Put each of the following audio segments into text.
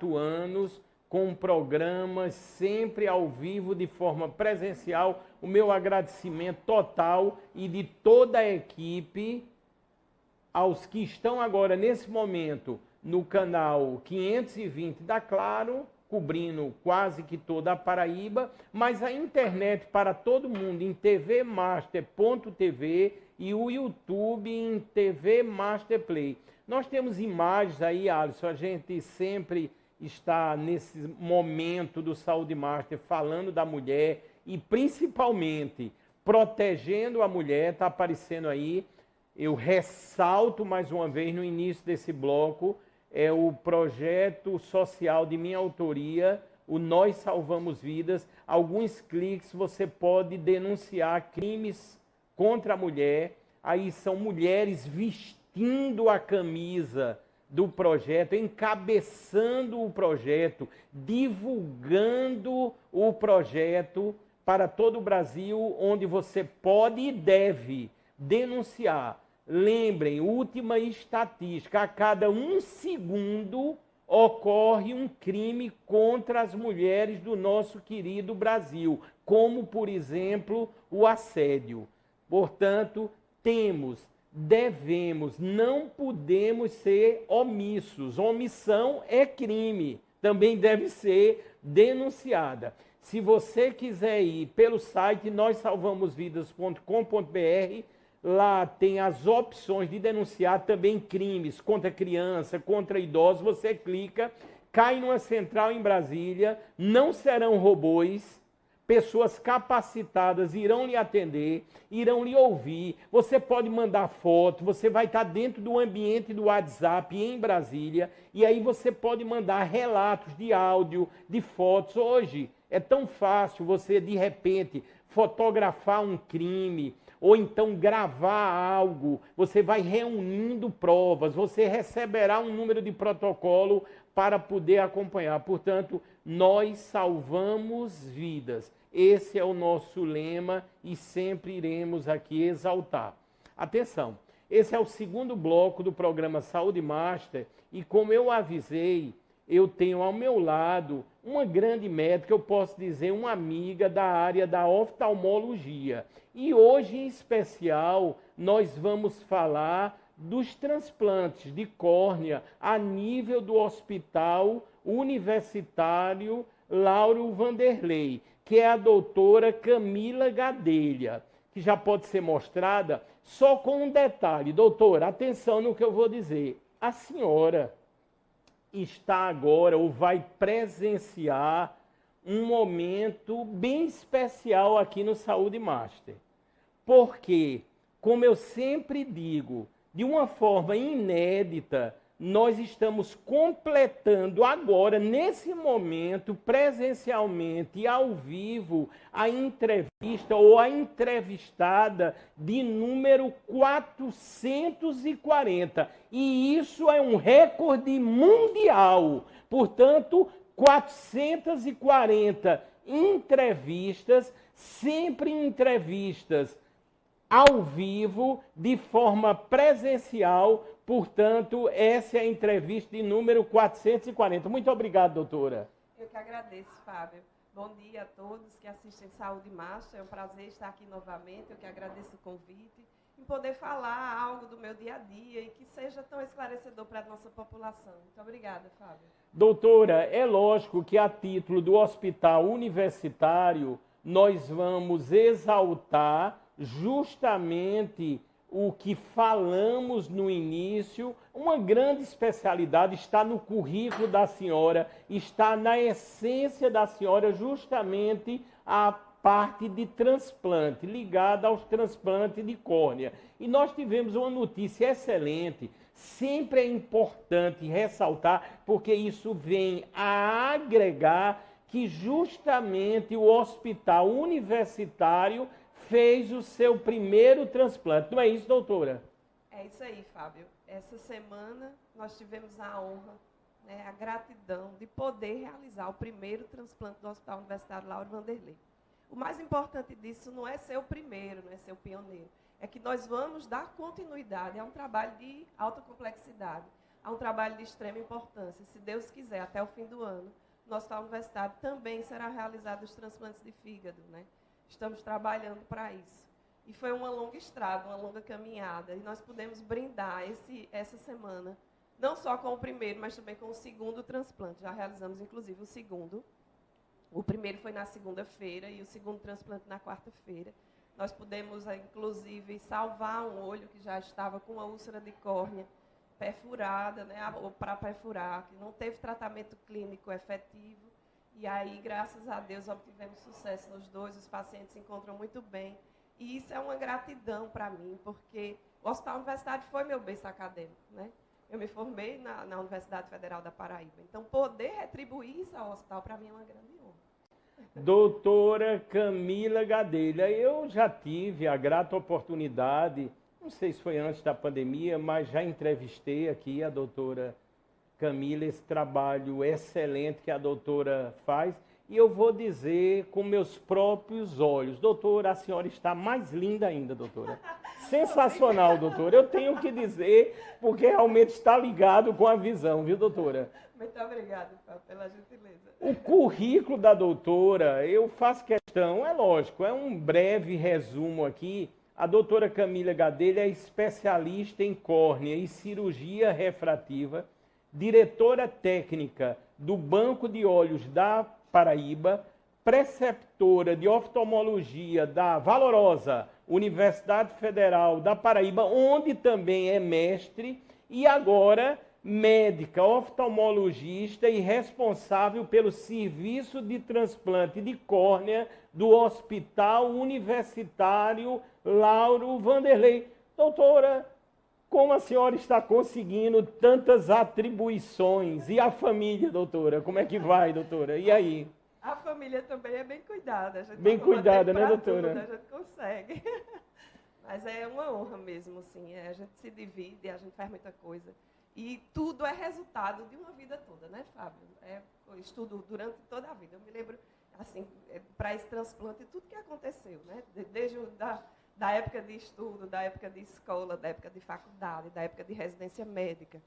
4 anos, com programas sempre ao vivo, de forma presencial. O meu agradecimento total e de toda a equipe aos que estão agora, nesse momento, no canal 520 da Claro, cobrindo quase que toda a Paraíba, mas a internet para todo mundo em tvmaster.tv e o YouTube em TV Master Play. Nós temos imagens aí, Alisson, a gente sempre está nesse momento do Saúde Master falando da mulher e principalmente protegendo a mulher, está aparecendo aí. Eu ressalto mais uma vez no início desse bloco, é o projeto social de minha autoria, o Nós Salvamos Vidas. Alguns cliques você pode denunciar crimes contra a mulher. Aí são mulheres vestindo a camisa do projeto, encabeçando o projeto, divulgando o projeto para todo o Brasil, onde você pode e deve denunciar. Lembrem, última estatística, a cada 1 segundo ocorre um crime contra as mulheres do nosso querido Brasil, como, por exemplo, o assédio. Portanto, devemos, não podemos ser omissos. Omissão é crime, também deve ser denunciada. Se você quiser ir pelo site nós-salvamos-vidas.com.br, lá tem as opções de denunciar também crimes contra criança, contra idosos. Você clica, cai numa central em Brasília, não serão robôs, pessoas capacitadas irão lhe atender, irão lhe ouvir. Você pode mandar foto, você vai estar dentro do ambiente do WhatsApp em Brasília, e aí você pode mandar relatos de áudio, de fotos. Hoje é tão fácil você, de repente, fotografar um crime, ou então gravar algo. Você vai reunindo provas, você receberá um número de protocolo para poder acompanhar. Portanto, nós salvamos vidas. Esse é o nosso lema e sempre iremos aqui exaltar. Atenção, esse é o segundo bloco do programa Saúde Master e, como eu avisei, eu tenho ao meu lado uma grande médica, eu posso dizer uma amiga da área da oftalmologia. E hoje, em especial, nós vamos falar dos transplantes de córnea a nível do Hospital Universitário Lauro Vanderlei, que é a doutora Camila Gadelha, que já pode ser mostrada só com um detalhe. Doutora, atenção no que eu vou dizer. A senhora está agora ou vai presenciar um momento bem especial aqui no Saúde Master. Porque, como eu sempre digo, de uma forma inédita, nós estamos completando agora, nesse momento, presencialmente e ao vivo, a entrevista ou a entrevistada de número 440. E isso é um recorde mundial. Portanto, 440 entrevistas, sempre entrevistas ao vivo, de forma presencial. Portanto, essa é a entrevista de número 440. Muito obrigado, doutora. Eu que agradeço, Fábio. Bom dia a todos que assistem Saúde Master. É um prazer estar aqui novamente. Eu que agradeço o convite e poder falar algo do meu dia a dia e que seja tão esclarecedor para a nossa população. Muito obrigada, Fábio. Doutora, é lógico que a título do Hospital Universitário, nós vamos exaltar justamente o que falamos no início. Uma grande especialidade está no currículo da senhora, está na essência da senhora, justamente a parte de transplante, ligada aos transplantes de córnea. E nós tivemos uma notícia excelente. Sempre é importante ressaltar, porque isso vem a agregar que justamente o Hospital Universitário fez o seu primeiro transplante. Não é isso, doutora? É isso aí, Fábio. Essa semana nós tivemos a honra, a gratidão de poder realizar o primeiro transplante do Hospital Universitário Lauro Vanderlei. O mais importante disso não é ser o primeiro, não é ser o pioneiro. É que nós vamos dar continuidade a um trabalho de alta complexidade. há um trabalho de extrema importância. Se Deus quiser, até o fim do ano, no Hospital Universitário também será realizado os transplantes de fígado, né? Estamos trabalhando para isso. E foi uma longa estrada, uma longa caminhada. E nós pudemos brindar essa semana, não só com o primeiro, mas também com o segundo transplante. Já realizamos, inclusive, o segundo. O primeiro foi na segunda-feira e o segundo transplante na quarta-feira. Nós pudemos, inclusive, salvar um olho que já estava com uma úlcera de córnea perfurada, né, ou para perfurar, que não teve tratamento clínico efetivo. E aí, graças a Deus, obtivemos sucesso nos dois, os pacientes se encontram muito bem. E isso é uma gratidão para mim, porque o Hospital Universitário foi meu berço acadêmico, né? Eu me formei na Universidade Federal da Paraíba. Então, poder retribuir isso ao hospital, para mim, é uma grande honra. Doutora Camila Gadelha, eu já tive a grata oportunidade, não sei se foi antes da pandemia, mas já entrevistei aqui a doutora Camila, esse trabalho excelente que a doutora faz. E eu vou dizer com meus próprios olhos, doutora, a senhora está mais linda ainda, doutora. Sensacional, doutora. Eu tenho que dizer, porque realmente está ligado com a visão, viu, doutora? Muito obrigada, pela gentileza. O currículo da doutora, eu faço questão, é lógico, é um breve resumo aqui. A doutora Camila Gadelha é especialista em córnea e cirurgia refrativa, diretora técnica do Banco de Olhos da Paraíba, preceptora de oftalmologia da valorosa Universidade Federal da Paraíba, onde também é mestre, e agora médica, oftalmologista e responsável pelo serviço de transplante de córnea do Hospital Universitário Lauro Vanderlei. Doutora, como a senhora está conseguindo tantas atribuições? E a família, doutora? Como é que vai, doutora? E aí? A família também é bem cuidada. A gente bem cuidada, né, doutora? Tudo, a gente consegue. Mas é uma honra mesmo, assim. A gente se divide, a gente faz muita coisa. E tudo é resultado de uma vida toda, né, Fábio? Eu estudo durante toda a vida. Eu me lembro, assim, para esse transplante, tudo que aconteceu, né? Desde da época de estudo, da época de escola, da época de faculdade, da época de residência médica,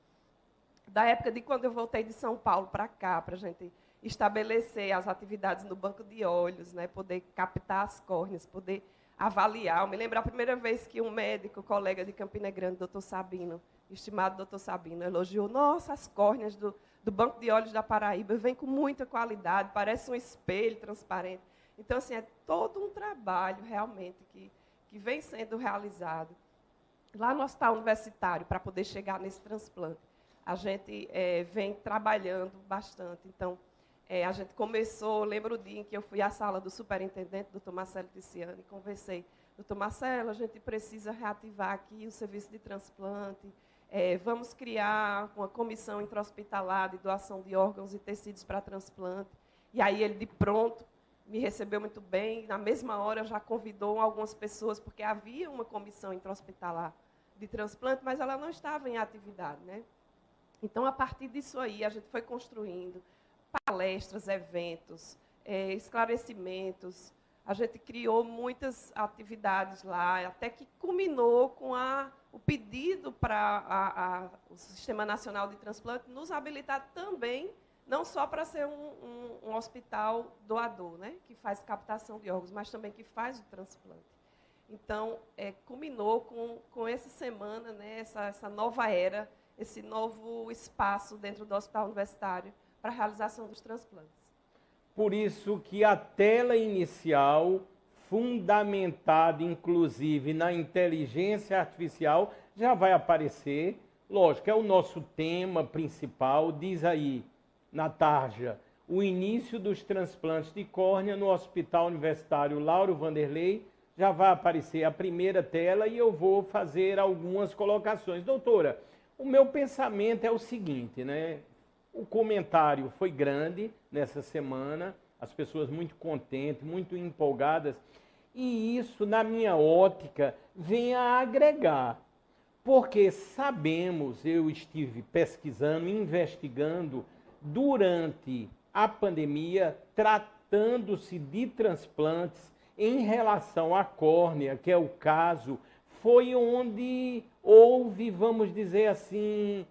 da época de quando eu voltei de São Paulo para cá, para a gente estabelecer as atividades no banco de olhos, né, poder captar as córneas, poder avaliar. Eu me lembro a primeira vez que um médico, colega de Campina Grande, doutor Sabino, estimado doutor Sabino, elogiou: nossa, as córneas do Banco de Olhos da Paraíba vêm com muita qualidade, parece um espelho transparente. Então, assim, é todo um trabalho realmente que vem sendo realizado lá no Hospital Universitário para poder chegar nesse transplante. A gente vem trabalhando bastante. Então, a gente começou, lembro o dia em que eu fui à sala do superintendente, doutor Marcelo Ticiano, e conversei: doutor Marcelo, a gente precisa reativar aqui o serviço de transplante, vamos criar uma comissão intra-hospitalar de doação de órgãos e tecidos para transplante. E aí ele, de pronto, me recebeu muito bem. Na mesma hora, já convidou algumas pessoas, porque havia uma comissão intra-hospitalar de transplante, mas ela não estava em atividade, né? Então, a partir disso aí, a gente foi construindo palestras, eventos, esclarecimentos. A gente criou muitas atividades lá, até que culminou com o pedido para o Sistema Nacional de Transplante nos habilitar também, não só para ser um hospital doador, né, que faz captação de órgãos, mas também que faz o transplante. Então, culminou com essa semana, né, essa nova era, esse novo espaço dentro do Hospital Universitário para a realização dos transplantes. Por isso que a tela inicial, fundamentada inclusive na inteligência artificial, já vai aparecer. Lógico, é o nosso tema principal, diz aí na tarja: o início dos transplantes de córnea no Hospital Universitário Lauro Vanderlei. Já vai aparecer a primeira tela e eu vou fazer algumas colocações. Doutora, o meu pensamento é o seguinte, né? O comentário foi grande nessa semana, as pessoas muito contentes, muito empolgadas, e isso, na minha ótica, vem a agregar. Porque sabemos, eu estive pesquisando, investigando, durante a pandemia, tratando-se de transplantes em relação à córnea, que é o caso, foi onde houve, vamos dizer assim,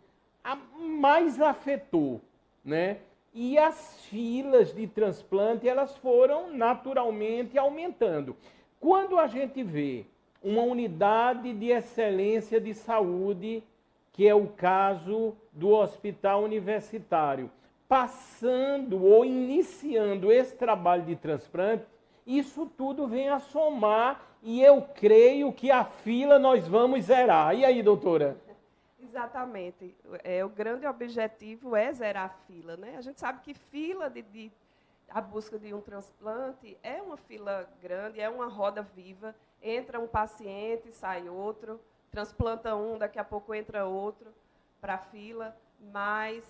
mais afetou, né? E as filas de transplante, elas foram naturalmente aumentando. Quando a gente vê uma unidade de excelência de saúde, que é o caso do Hospital Universitário, passando ou iniciando esse trabalho de transplante, isso tudo vem a somar e eu creio que a fila nós vamos zerar. E aí, doutora? Exatamente. O grande objetivo é zerar a fila, né? A gente sabe que fila a busca de um transplante é uma fila grande, é uma roda viva. Entra um paciente, sai outro, transplanta um, daqui a pouco entra outro para a fila, mas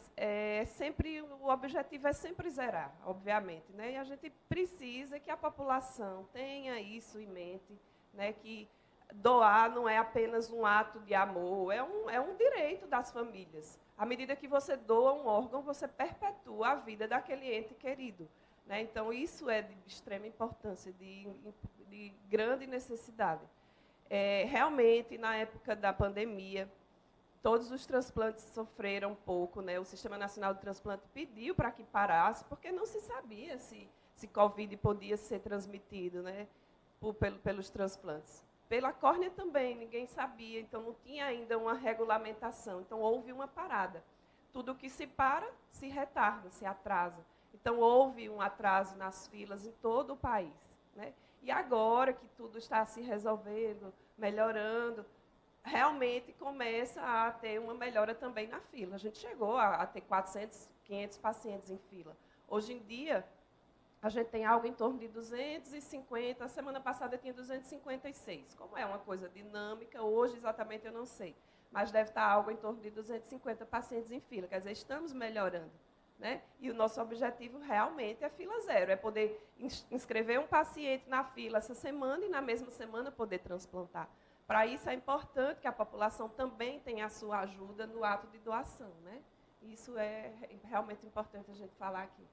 o objetivo é sempre zerar, obviamente, né? E a gente precisa que a população tenha isso em mente, né? Que doar não é apenas um ato de amor, é um direito das famílias. À medida que você doa um órgão, você perpetua a vida daquele ente querido, né? Então, isso é de extrema importância, de grande necessidade. Realmente, na época da pandemia, todos os transplantes sofreram um pouco, né? O Sistema Nacional de Transplante pediu para que parasse, porque não se sabia se Covid podia ser transmitido, né? Pelos transplantes. Pela córnea também, ninguém sabia, então não tinha ainda uma regulamentação. Então, houve uma parada. Tudo que se para, se retarda, se atrasa. Então, houve um atraso nas filas em todo o país, né? E agora que tudo está se resolvendo, melhorando, realmente começa a ter uma melhora também na fila. A gente chegou a ter 400, 500 pacientes em fila. Hoje em dia, a gente tem algo em torno de 250, a semana passada tinha 256. Como é uma coisa dinâmica, hoje exatamente eu não sei, mas deve estar algo em torno de 250 pacientes em fila, quer dizer, estamos melhorando, né? E o nosso objetivo realmente é fila zero, é poder inscrever um paciente na fila essa semana e na mesma semana poder transplantar. Para isso é importante que a população também tenha a sua ajuda no ato de doação, né? Isso é realmente importante a gente falar aqui.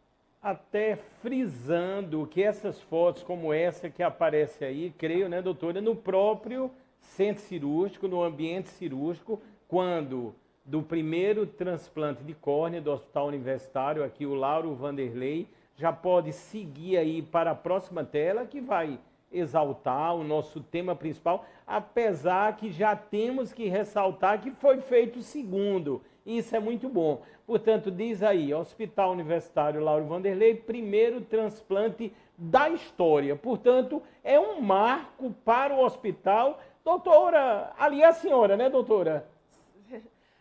Até frisando que essas fotos como essa que aparece aí, creio, né, doutora, no próprio centro cirúrgico, no ambiente cirúrgico, quando do primeiro transplante de córnea do Hospital Universitário, aqui o Lauro Vanderlei, já pode seguir aí para a próxima tela, que vai exaltar o nosso tema principal, apesar que já temos que ressaltar que foi feito o segundo. Isso é muito bom. Portanto, diz aí, Hospital Universitário Lauro Vanderlei, primeiro transplante da história. Portanto, é um marco para o hospital. Doutora, ali é a senhora, né, doutora?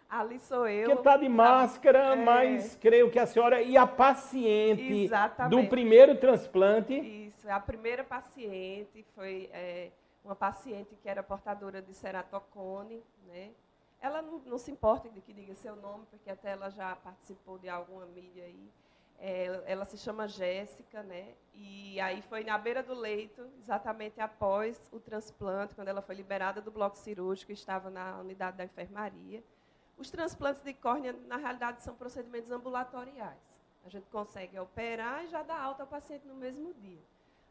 Ali sou eu. Que está de máscara, mas creio que a senhora e a paciente Exatamente. do primeiro transplante. Isso, a primeira paciente foi uma paciente que era portadora de ceratocone, né? Ela não se importa de que diga seu nome, porque até ela já participou de alguma mídia aí. Ela se chama Jéssica, né? E aí foi na beira do leito, exatamente após o transplante, quando ela foi liberada do bloco cirúrgico, estava na unidade da enfermaria. Os transplantes de córnea, na realidade, são procedimentos ambulatoriais. A gente consegue operar e já dá alta ao paciente no mesmo dia.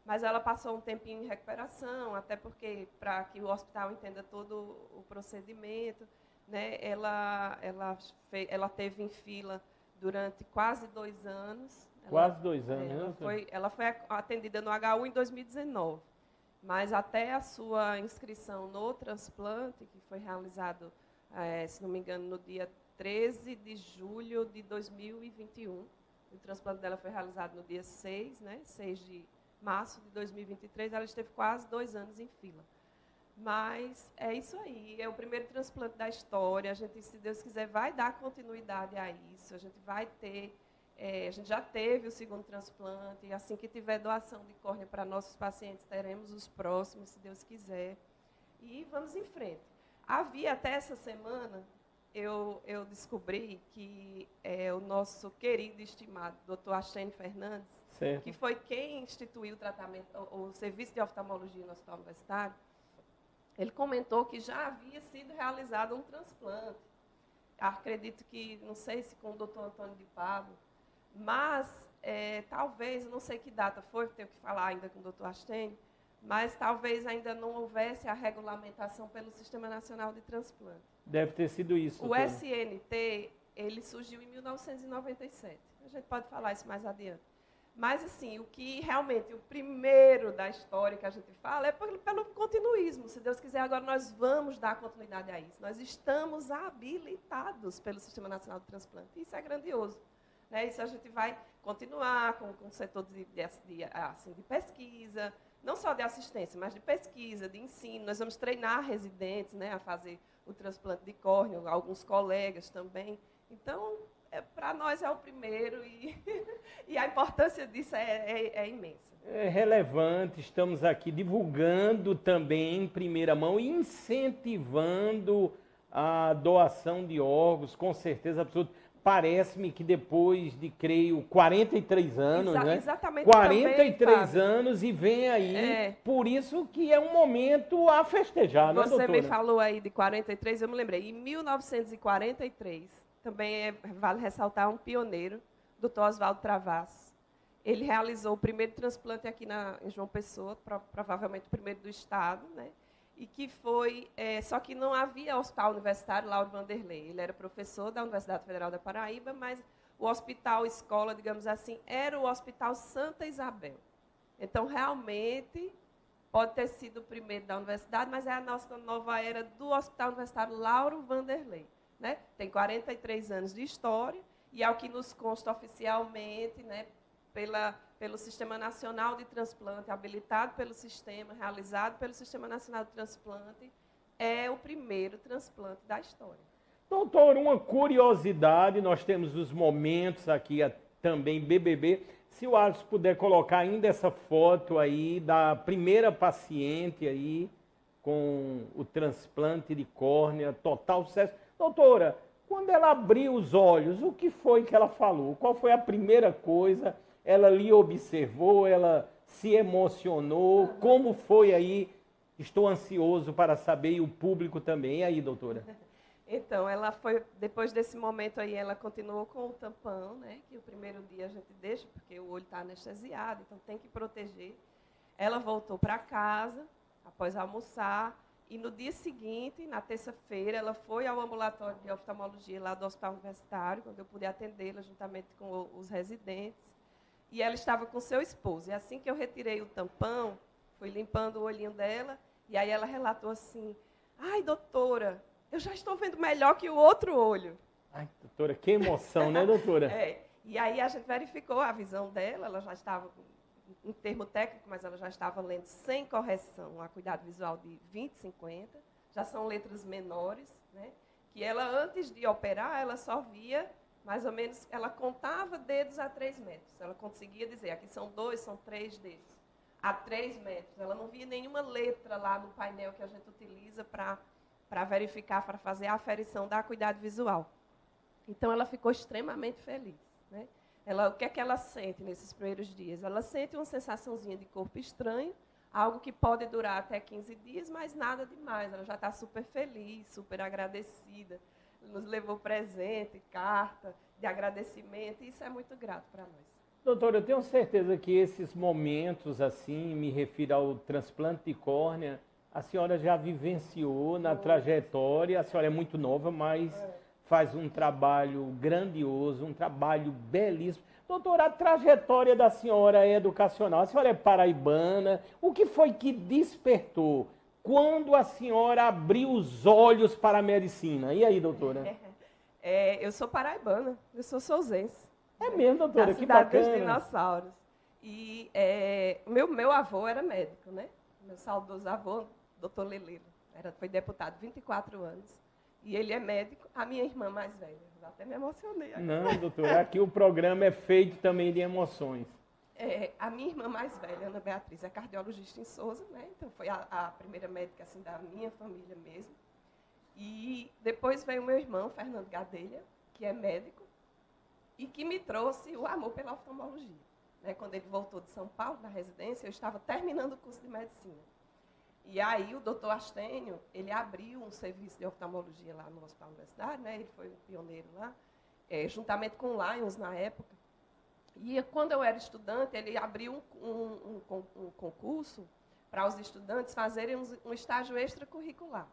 Mas ela passou um tempinho em recuperação, até porque, para que o hospital entenda todo o procedimento, né, ela teve em fila durante quase 2 anos. Quase 2 anos. Ela foi atendida no HU em 2019. Mas até a sua inscrição no transplante, que foi realizado, se não me engano, no dia 13 de julho de 2021. O transplante dela foi realizado no dia 6, né, 6 de março de 2023. Ela esteve quase 2 anos em fila. Mas é isso aí, é o primeiro transplante da história. A gente, se Deus quiser, vai dar continuidade a isso. A gente vai ter, a gente já teve o segundo transplante, e assim que tiver doação de córnea para nossos pacientes, teremos os próximos, se Deus quiser. E vamos em frente. Havia até essa semana, eu descobri que o nosso querido e estimado Dr. Astênio Fernandes, certo, que foi quem instituiu o tratamento, o serviço de oftalmologia no Hospital Universitário, ele comentou que já havia sido realizado um transplante. Acredito que, não sei se com o doutor Antônio de Pablo, mas talvez, eu não sei que data foi, tenho que falar ainda com o doutor Astênio, mas talvez ainda não houvesse a regulamentação pelo Sistema Nacional de Transplante. Deve ter sido isso. O SNT ele surgiu em 1997. A gente pode falar isso mais adiante. Mas, assim, o que realmente, o primeiro da história que a gente fala é pelo continuismo. Se Deus quiser, agora nós vamos dar continuidade a isso. Nós estamos habilitados pelo Sistema Nacional de Transplante. Isso é grandioso. Né? Isso a gente vai continuar com o setor de pesquisa, não só de assistência, mas de pesquisa, de ensino. Nós vamos treinar residentes, né, a fazer o transplante de córnea, alguns colegas também. Então, para nós é o primeiro e a importância disso é imensa. É relevante, estamos aqui divulgando também em primeira mão e incentivando a doação de órgãos, com certeza absoluta. Parece-me que depois de, creio, 43 anos, né? Exatamente. 43 também, anos e vem aí, por isso que é um momento a festejar, né, doutora? Você me falou aí de 43, eu me lembrei. Em 1943, também vale ressaltar um pioneiro, Dr. Oswaldo Travassos. Ele realizou o primeiro transplante aqui em João Pessoa, provavelmente o primeiro do estado, né? E que foi, só que não havia hospital universitário Lauro Vanderlei. Ele era professor da Universidade Federal da Paraíba, mas o hospital escola, digamos assim, era o Hospital Santa Isabel. Então, realmente, pode ter sido o primeiro da universidade, mas é a nossa nova era do Hospital Universitário Lauro Vanderlei. Né? Tem 43 anos de história, e é o que nos consta oficialmente, né, pelo Sistema Nacional de Transplante, habilitado pelo sistema, realizado pelo Sistema Nacional de Transplante, é o primeiro transplante da história. Doutor, uma curiosidade, nós temos os momentos aqui também BBB. Se o Alisson puder colocar ainda essa foto aí da primeira paciente aí com o transplante de córnea, total sucesso. Doutora, quando ela abriu os olhos, o que foi que ela falou? Qual foi a primeira coisa? Ela lhe observou, ela se emocionou? Como foi aí? Estou ansioso para saber e o público também. E aí, doutora? Então, ela foi, depois desse momento aí, ela continuou com o tampão, né? Que o primeiro dia a gente deixa, porque o olho está anestesiado, então tem que proteger. Ela voltou para casa, após almoçar, e no dia seguinte, na terça-feira, ela foi ao ambulatório de oftalmologia lá do Hospital Universitário, quando eu pude atendê-la juntamente com os residentes. E ela estava com seu esposo. E assim que eu retirei o tampão, fui limpando o olhinho dela, e aí ela relatou assim: ai, doutora, eu já estou vendo melhor que o outro olho. Ai, doutora, que emoção, né, doutora? E aí a gente verificou a visão dela, ela já estava, em termo técnico, mas ela já estava lendo sem correção, a cuidado visual de 20/50, já são letras menores, né? Que ela, antes de operar, ela só via, mais ou menos, ela contava dedos a 3 metros. Ela conseguia dizer, aqui são 2, são 3 dedos. A 3 metros. Ela não via nenhuma letra lá no painel que a gente utiliza para verificar, para fazer a aferição da acuidade visual. Então, ela ficou extremamente feliz, né? O que é que ela sente nesses primeiros dias? Ela sente uma sensaçãozinha de corpo estranho, algo que pode durar até 15 dias, mas nada demais. Ela já está super feliz, super agradecida. Nos levou presente, carta de agradecimento, e isso é muito grato para nós. Doutora, eu tenho certeza que esses momentos, assim, me refiro ao transplante de córnea, a senhora já vivenciou na trajetória. A senhora é muito nova, mas faz um trabalho grandioso, um trabalho belíssimo. Doutora, a trajetória da senhora é educacional, a senhora é paraibana. O que foi que despertou quando a senhora abriu os olhos para a medicina? E aí, doutora? Eu sou paraibana, eu sou souzense. É mesmo, doutora? Que bacana. bacana. Dos dinossauros. E meu avô era médico, né? Meu saudoso avô, doutor Leleiro, foi deputado 24 anos. E ele é médico, a minha irmã mais velha. Eu até me emocionei aqui. Não, doutora, aqui o programa é feito também de emoções. A minha irmã mais velha, Ana Beatriz, é cardiologista em Sousa, né? Então foi a primeira médica assim, da minha família mesmo. E depois veio o meu irmão, Fernando Gadelha, que é médico, e que me trouxe o amor pela oftalmologia. Né? Quando ele voltou de São Paulo, da residência, eu estava terminando o curso de medicina. E aí o doutor Astênio, ele abriu um serviço de oftalmologia lá no Hospital Universitário, né? Ele foi um pioneiro lá, juntamente com o Lions na época. E quando eu era estudante, ele abriu um concurso para os estudantes fazerem um estágio extracurricular.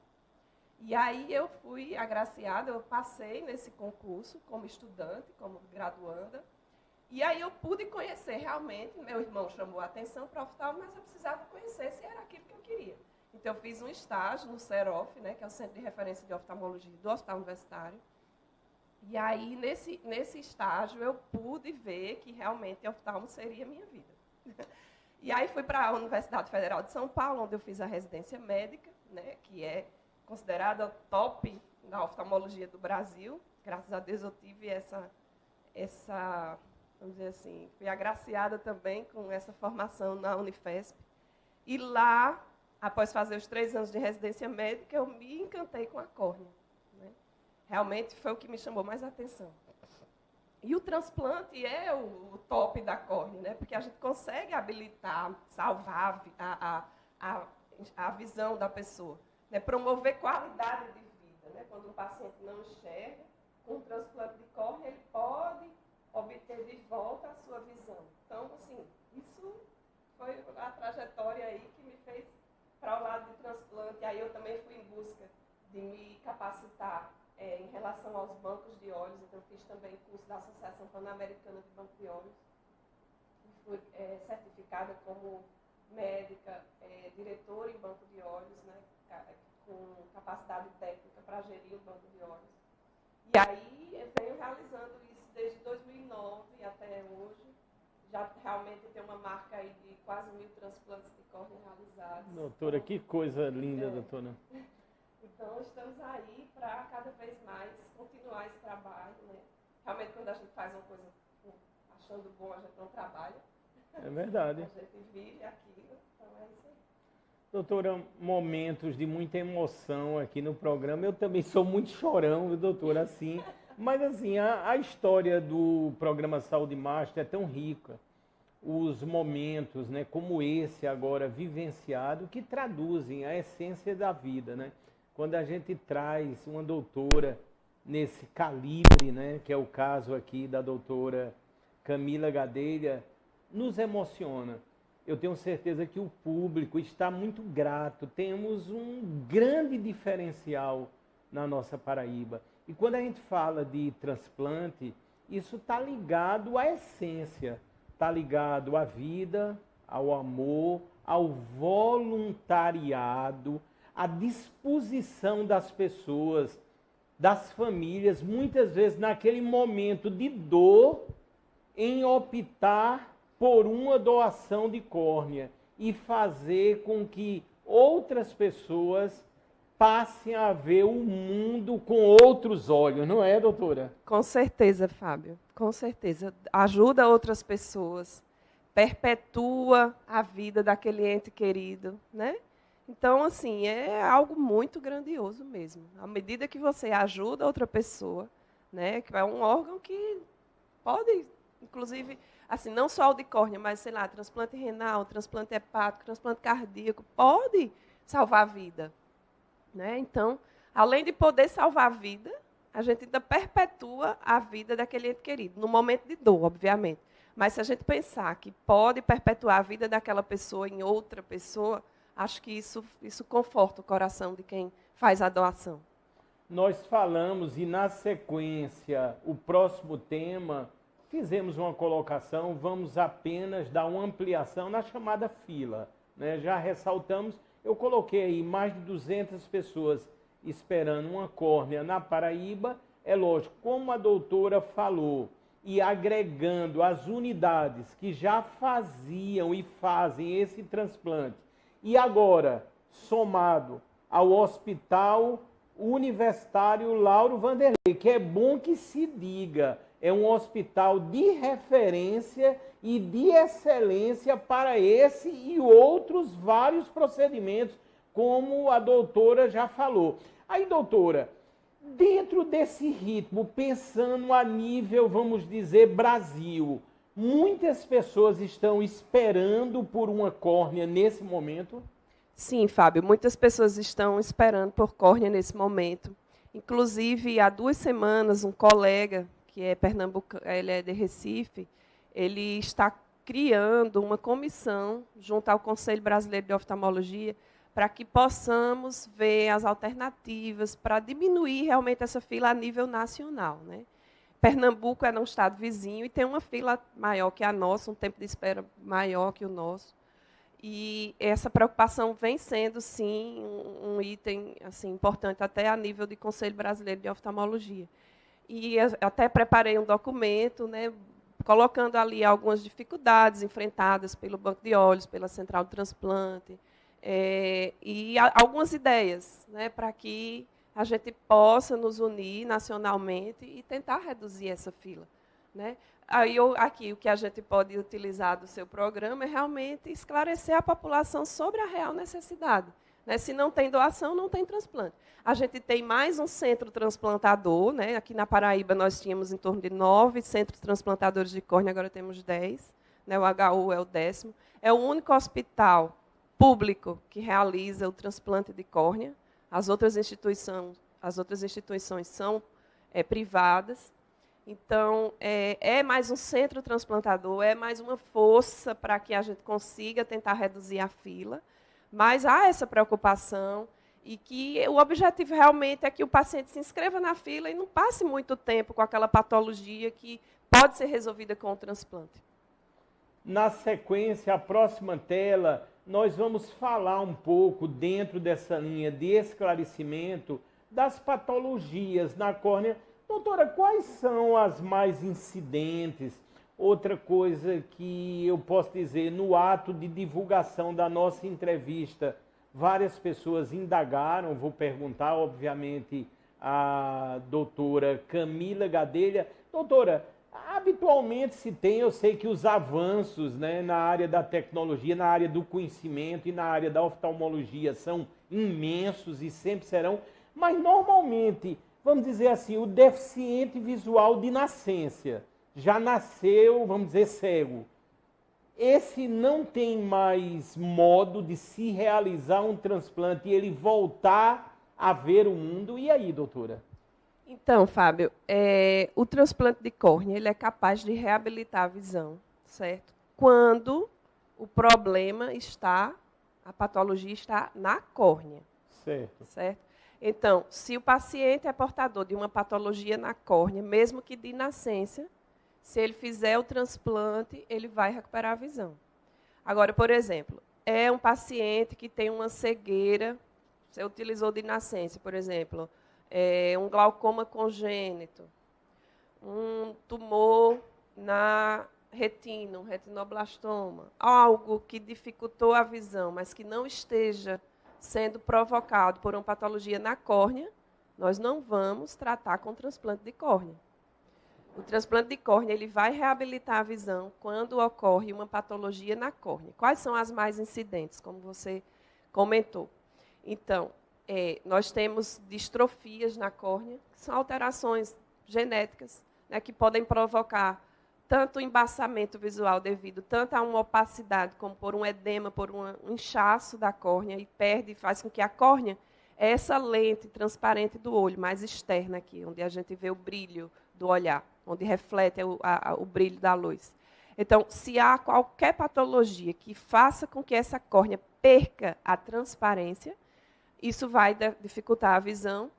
E aí eu fui agraciada, eu passei nesse concurso como estudante, como graduanda. E aí eu pude conhecer realmente, meu irmão chamou a atenção para o oftalmo, mas eu precisava conhecer se era aquilo que eu queria. Então eu fiz um estágio no CEROF, né, que é o Centro de Referência de Oftalmologia do Hospital Universitário. E aí nesse estágio eu pude ver que realmente oftalmo seria a minha vida. E aí fui para a Universidade Federal de São Paulo, onde eu fiz a residência médica, né, que é considerada top da oftalmologia do Brasil. Graças a Deus eu tive essa vamos dizer assim, fui agraciada também com essa formação na Unifesp. E lá, após fazer os 3 anos de residência médica, eu me encantei com a córnea, né? Realmente foi o que me chamou mais a atenção. E o transplante é o top da córnea, né? Porque a gente consegue habilitar, salvar a visão da pessoa, né? Promover qualidade de vida, né? Quando um paciente não enxerga, com o transplante de córnea, ele pode obter de volta a sua visão. Então, assim, isso foi a trajetória aí que me fez para o lado de transplante. Aí eu também fui em busca de me capacitar em relação aos bancos de olhos. Então, fiz também curso da Associação Pan-Americana de Banco de Olhos. Fui certificada como médica, diretora em banco de olhos, né, com capacidade técnica para gerir o banco de olhos. E aí eu venho realizando isso desde 2009 até hoje. Já realmente tem uma marca aí de quase 1000 transplantes de córnea realizados. Doutora, que coisa linda, doutora. Então, estamos aí para cada vez mais continuar esse trabalho, né? Realmente, quando a gente faz uma coisa achando bom, a gente não trabalha. É verdade. A gente vive aquilo, então é isso aí. Doutora, momentos de muita emoção aqui no programa. Eu também sou muito chorão, viu, doutora, assim. Mas, assim, a história do programa Saúde Master é tão rica. Os momentos, né, como esse agora vivenciado, que traduzem a essência da vida, né? Quando a gente traz uma doutora nesse calibre, né, que é o caso aqui da doutora Camila Gadelha, nos emociona. Eu tenho certeza que o público está muito grato. Temos um grande diferencial na nossa Paraíba. E quando a gente fala de transplante, isso está ligado à essência, está ligado à vida, ao amor, ao voluntariado, à disposição das pessoas, das famílias, muitas vezes naquele momento de dor, em optar por uma doação de córnea e fazer com que outras pessoas passem a ver o mundo com outros olhos, não é, doutora? Com certeza, Fábio, com certeza. Ajuda outras pessoas, perpetua a vida daquele ente querido, né? Então, assim, é algo muito grandioso mesmo. À medida que você ajuda outra pessoa, né, que é um órgão que pode, inclusive, assim, não só o de córnea, mas, sei lá, transplante renal, transplante hepático, transplante cardíaco, pode salvar a vida, né? Então, além de poder salvar a vida, a gente ainda perpetua a vida daquele ente querido, no momento de dor, obviamente. Mas se a gente pensar que pode perpetuar a vida daquela pessoa em outra pessoa, acho que isso conforta o coração de quem faz a doação. Nós falamos, e na sequência, o próximo tema, fizemos uma colocação, vamos apenas dar uma ampliação na chamada fila, né? Já ressaltamos, eu coloquei aí mais de 200 pessoas esperando uma córnea na Paraíba. É lógico, como a doutora falou, e agregando as unidades que já faziam e fazem esse transplante, e agora, somado ao Hospital Universitário Lauro Vanderlei, que é bom que se diga, é um hospital de referência e de excelência para esse e outros vários procedimentos, como a doutora já falou. Aí, doutora, dentro desse ritmo, pensando a nível, vamos dizer, Brasil, muitas pessoas estão esperando por uma córnea nesse momento? Sim, Fábio, muitas pessoas estão esperando por córnea nesse momento. Inclusive, há 2 semanas, um colega, que é pernambucano, ele é de Recife, ele está criando uma comissão junto ao Conselho Brasileiro de Oftalmologia para que possamos ver as alternativas para diminuir realmente essa fila a nível nacional, né? Pernambuco é um estado vizinho e tem uma fila maior que a nossa, um tempo de espera maior que o nosso. E essa preocupação vem sendo, sim, um item assim, importante até a nível de Conselho Brasileiro de Oftalmologia. E até preparei um documento, né, colocando ali algumas dificuldades enfrentadas pelo Banco de Olhos, pela Central de Transplante, e algumas ideias, né, para que a gente possa nos unir nacionalmente e tentar reduzir essa fila, né? Aí, aqui, o que a gente pode utilizar do seu programa é realmente esclarecer a população sobre a real necessidade, né? Se não tem doação, não tem transplante. A gente tem mais um centro transplantador, né? Aqui na Paraíba nós tínhamos em torno de 9 centros transplantadores de córnea, agora temos 10, né? O HU é o 10º. É o único hospital público que realiza o transplante de córnea. As outras instituições são privadas. Então, é mais um centro transplantador, é mais uma força para que a gente consiga tentar reduzir a fila, mas há essa preocupação e que o objetivo realmente é que o paciente se inscreva na fila e não passe muito tempo com aquela patologia que pode ser resolvida com o transplante. Na sequência, a próxima tela, nós vamos falar um pouco dentro dessa linha de esclarecimento das patologias na córnea. Doutora, quais são as mais incidentes? Outra coisa que eu posso dizer, no ato de divulgação da nossa entrevista, várias pessoas indagaram, vou perguntar, obviamente, à doutora Camila Gadelha. Doutora, habitualmente se tem, eu sei que os avanços, né, na área da tecnologia, na área do conhecimento e na área da oftalmologia são imensos e sempre serão, mas normalmente, vamos dizer assim, o deficiente visual de nascença já nasceu, vamos dizer, cego. Esse não tem mais modo de se realizar um transplante e ele voltar a ver o mundo. E aí, doutora? Então, Fábio, o transplante de córnea ele é capaz de reabilitar a visão, certo? Quando o problema está, a patologia está na córnea. Certo? Então, se o paciente é portador de uma patologia na córnea, mesmo que de nascença, se ele fizer o transplante, ele vai recuperar a visão. Agora, por exemplo, é um paciente que tem uma cegueira, você utilizou de nascença, por exemplo, um glaucoma congênito, um tumor na retina, um retinoblastoma, algo que dificultou a visão, mas que não esteja sendo provocado por uma patologia na córnea, nós não vamos tratar com transplante de córnea. O transplante de córnea ele vai reabilitar a visão quando ocorre uma patologia na córnea. Quais são as mais incidentes, como você comentou? Então, nós temos distrofias na córnea, que são alterações genéticas, né, que podem provocar tanto embaçamento visual devido tanto a uma opacidade como por um edema, por um inchaço da córnea e faz com que a córnea, essa lente transparente do olho, mais externa aqui, onde a gente vê o brilho do olhar, onde reflete o brilho da luz. Então, se há qualquer patologia que faça com que essa córnea perca a transparência, isso vai dificultar a visão,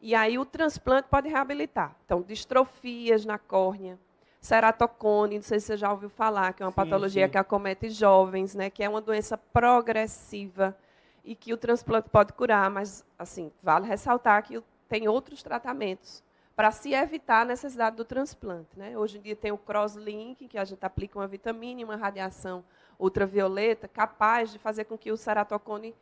e aí o transplante pode reabilitar. Então, distrofias na córnea, ceratocone, não sei se você já ouviu falar, que é uma patologia que acomete jovens, né, que é uma doença progressiva e que o transplante pode curar, mas assim, vale ressaltar que tem outros tratamentos para se evitar a necessidade do transplante, né? Hoje em dia tem o crosslink, que a gente aplica uma vitamina e uma radiação ultravioleta capaz de fazer com que o ceratocone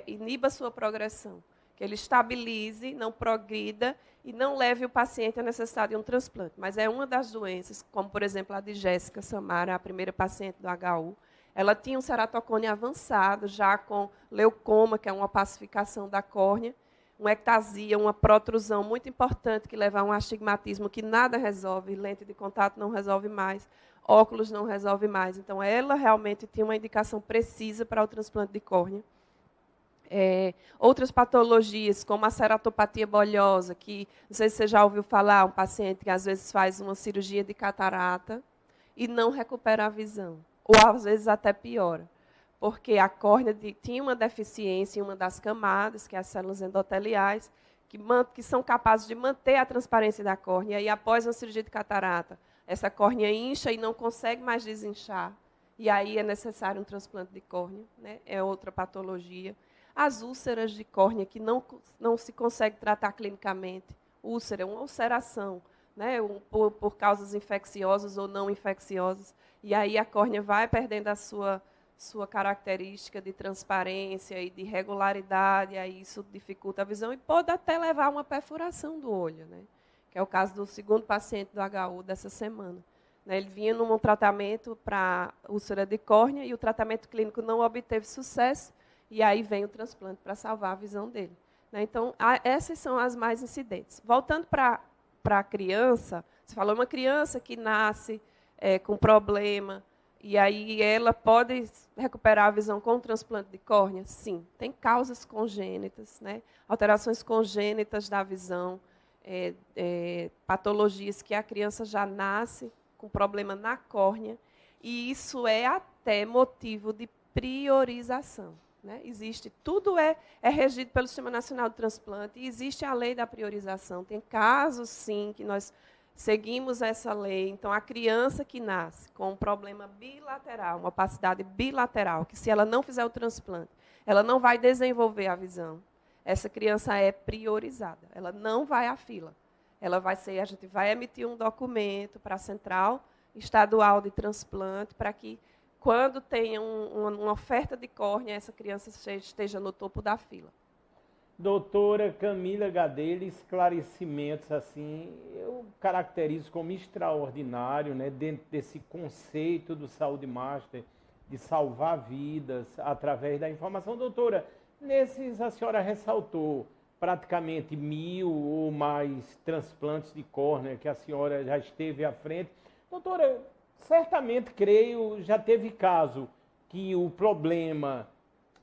iniba sua progressão, que ele estabilize, não progrida e não leve o paciente à necessidade de um transplante. Mas é uma das doenças, como, por exemplo, a de Jéssica Samara, a primeira paciente do HU. Ela tinha um ceratocone avançado, já com leucoma, que é uma opacificação da córnea, uma ectasia, uma protrusão muito importante, que leva a um astigmatismo que nada resolve, lente de contato não resolve mais, óculos não resolve mais. Então, ela realmente tinha uma indicação precisa para o transplante de córnea. Outras patologias, como a ceratopatia bolhosa, que não sei se você já ouviu falar, um paciente que às vezes faz uma cirurgia de catarata e não recupera a visão, ou às vezes até piora, porque a córnea tinha uma deficiência em uma das camadas, que é as células endoteliais, que são capazes de manter a transparência da córnea. E após uma cirurgia de catarata, essa córnea incha e não consegue mais desinchar. E aí é necessário um transplante de córnea, né? É outra patologia. As úlceras de córnea, que não se consegue tratar clinicamente. Úlcera é uma ulceração, né? Por causas infecciosas ou não infecciosas. E aí a córnea vai perdendo a sua característica de transparência e de regularidade, e aí isso dificulta a visão e pode até levar a uma perfuração do olho, né? Que é o caso do segundo paciente do HU dessa semana. Ele vinha num tratamento para úlcera de córnea e o tratamento clínico não obteve sucesso, e aí vem o transplante para salvar a visão dele. Então, essas são as mais incidentes. Voltando para a criança, você falou uma criança que nasce com problema, e aí ela pode recuperar a visão com o transplante de córnea? Sim, tem causas congênitas, né? Alterações congênitas da visão, patologias que a criança já nasce com problema na córnea, e isso é até motivo de priorização. Né? Tudo é regido pelo Sistema Nacional de Transplante, e existe a lei da priorização. Tem casos, sim, que nós seguimos essa lei. Então, a criança que nasce com um problema bilateral, uma opacidade bilateral, que se ela não fizer o transplante, ela não vai desenvolver a visão, essa criança é priorizada, ela não vai à fila. A gente vai emitir um documento para a Central Estadual de Transplante, para que, quando tenha uma oferta de córnea, essa criança esteja no topo da fila. Doutora Camila Gadelha, esclarecimentos assim, eu caracterizo como extraordinário, né, dentro desse conceito do Saúde Master, de salvar vidas através da informação. Doutora, nesses a senhora ressaltou praticamente 1.000 ou mais transplantes de córnea que a senhora já esteve à frente. Doutora, certamente, creio, já teve caso que o problema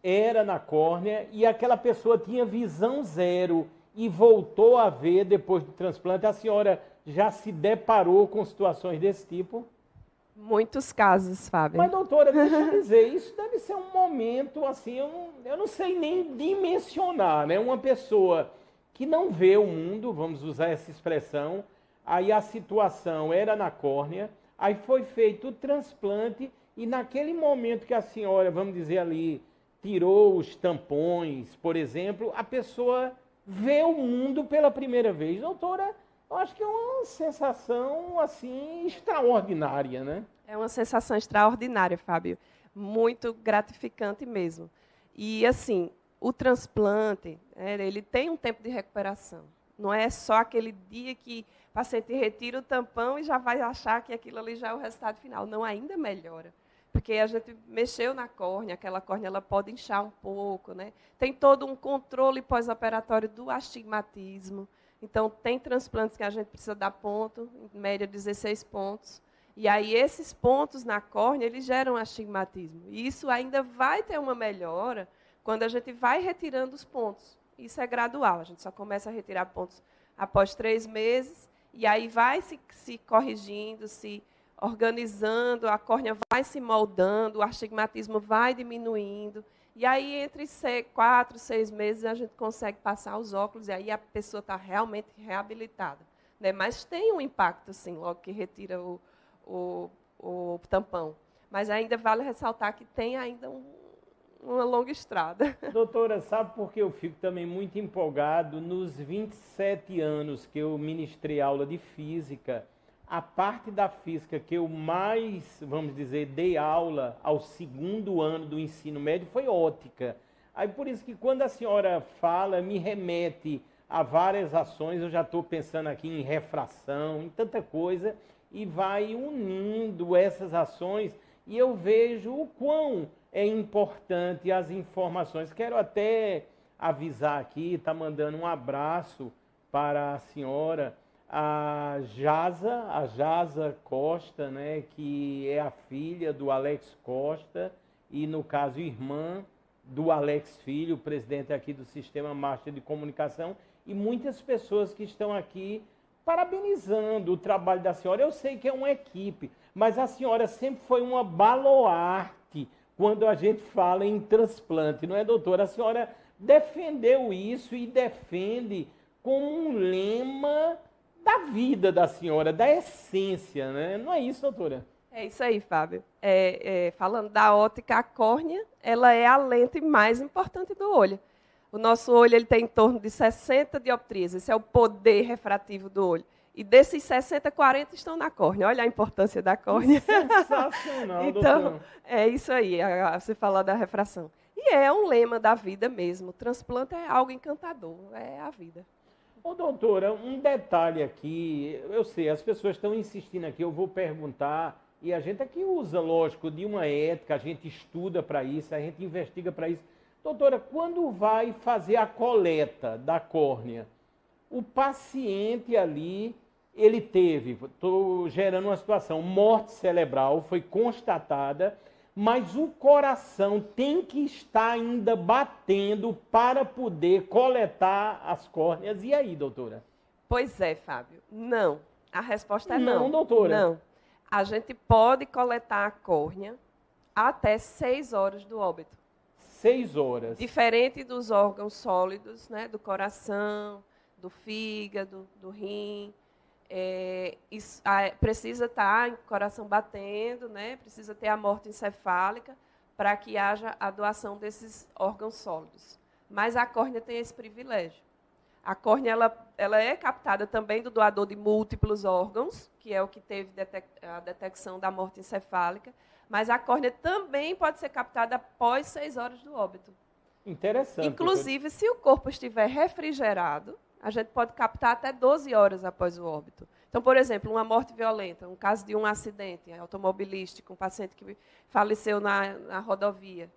era na córnea e aquela pessoa tinha visão zero e voltou a ver depois do transplante. A senhora já se deparou com situações desse tipo? Muitos casos, Fábio. Mas, doutora, deixa eu dizer, isso deve ser um momento, assim, eu não sei nem dimensionar, né? Uma pessoa que não vê o mundo, vamos usar essa expressão, aí a situação era na córnea, aí foi feito o transplante e naquele momento que a senhora, vamos dizer ali, tirou os tampões, por exemplo, a pessoa vê o mundo pela primeira vez. Doutora, eu acho que é uma sensação, assim, extraordinária, né? É uma sensação extraordinária, Fábio. Muito gratificante mesmo. E, assim, o transplante, ele tem um tempo de recuperação. Não é só aquele dia que o paciente retira o tampão e já vai achar que aquilo ali já é o resultado final. Não, ainda melhora. Porque a gente mexeu na córnea, aquela córnea ela pode inchar um pouco, né? Tem todo um controle pós-operatório do astigmatismo. Então, tem transplantes que a gente precisa dar ponto, em média 16 pontos. E aí, esses pontos na córnea, eles geram astigmatismo. E isso ainda vai ter uma melhora quando a gente vai retirando os pontos. Isso é gradual, a gente só começa a retirar pontos após 3 meses, e aí vai se corrigindo, se organizando, a córnea vai se moldando, o astigmatismo vai diminuindo. E aí, entre 4, 6 meses, a gente consegue passar os óculos e aí a pessoa está realmente reabilitada. Né? Mas tem um impacto, sim, logo que retira o tampão. Mas ainda vale ressaltar que tem ainda uma longa estrada. Doutora, sabe por que eu fico também muito empolgado? Nos 27 anos que eu ministrei aula de física, a parte da física que eu mais, vamos dizer, dei aula ao 2º ano do ensino médio foi ótica. Aí por isso que quando a senhora fala, me remete a várias ações, eu já estou pensando aqui em refração, em tanta coisa, e vai unindo essas ações, e eu vejo o quão é importante as informações. Quero até avisar aqui, está mandando um abraço para a senhora, a Jaza Costa, né, que é a filha do Alex Costa e, no caso, irmã do Alex Filho, presidente aqui do Sistema Master de Comunicação, e muitas pessoas que estão aqui parabenizando o trabalho da senhora. Eu sei que é uma equipe, mas a senhora sempre foi uma baluarte quando a gente fala em transplante, não é, doutora? A senhora defendeu isso e defende como um lema da vida da senhora, da essência, né? Não é isso, doutora? É isso aí, Fábio. Falando da ótica, a córnea, ela é a lente mais importante do olho. O nosso olho ele tem em torno de 60 dioptrias, esse é o poder refrativo do olho. E desses 60, 40 estão na córnea. Olha a importância da córnea. Sensacional, então, doutora. é isso aí, você falar da refração. E é um lema da vida mesmo. O transplante é algo encantador, é a vida. Ô, doutora, um detalhe aqui, eu sei, as pessoas estão insistindo aqui, eu vou perguntar, e a gente aqui usa, lógico, de uma ética, a gente estuda para isso, a gente investiga para isso. Doutora, quando vai fazer a coleta da córnea, o paciente ali, ele teve, estou gerando uma situação, morte cerebral, foi constatada, mas o coração tem que estar ainda batendo para poder coletar as córneas. E aí, doutora? Pois é, Fábio. Não. A resposta é não. Não, doutora? Não. A gente pode coletar a córnea até 6 horas do óbito. 6 horas. Diferente dos órgãos sólidos, né, do coração, do fígado, do rim. Precisa estar em coração batendo, né, precisa ter a morte encefálica para que haja a doação desses órgãos sólidos. Mas a córnea tem esse privilégio. A córnea ela é captada também do doador de múltiplos órgãos, que é o que teve a detecção da morte encefálica, mas a córnea também pode ser captada após 6 horas do óbito. Interessante. Inclusive, se o corpo estiver refrigerado, a gente pode captar até 12 horas após o óbito. Então, por exemplo, uma morte violenta, um caso de um acidente automobilístico, um paciente que faleceu na rodovia.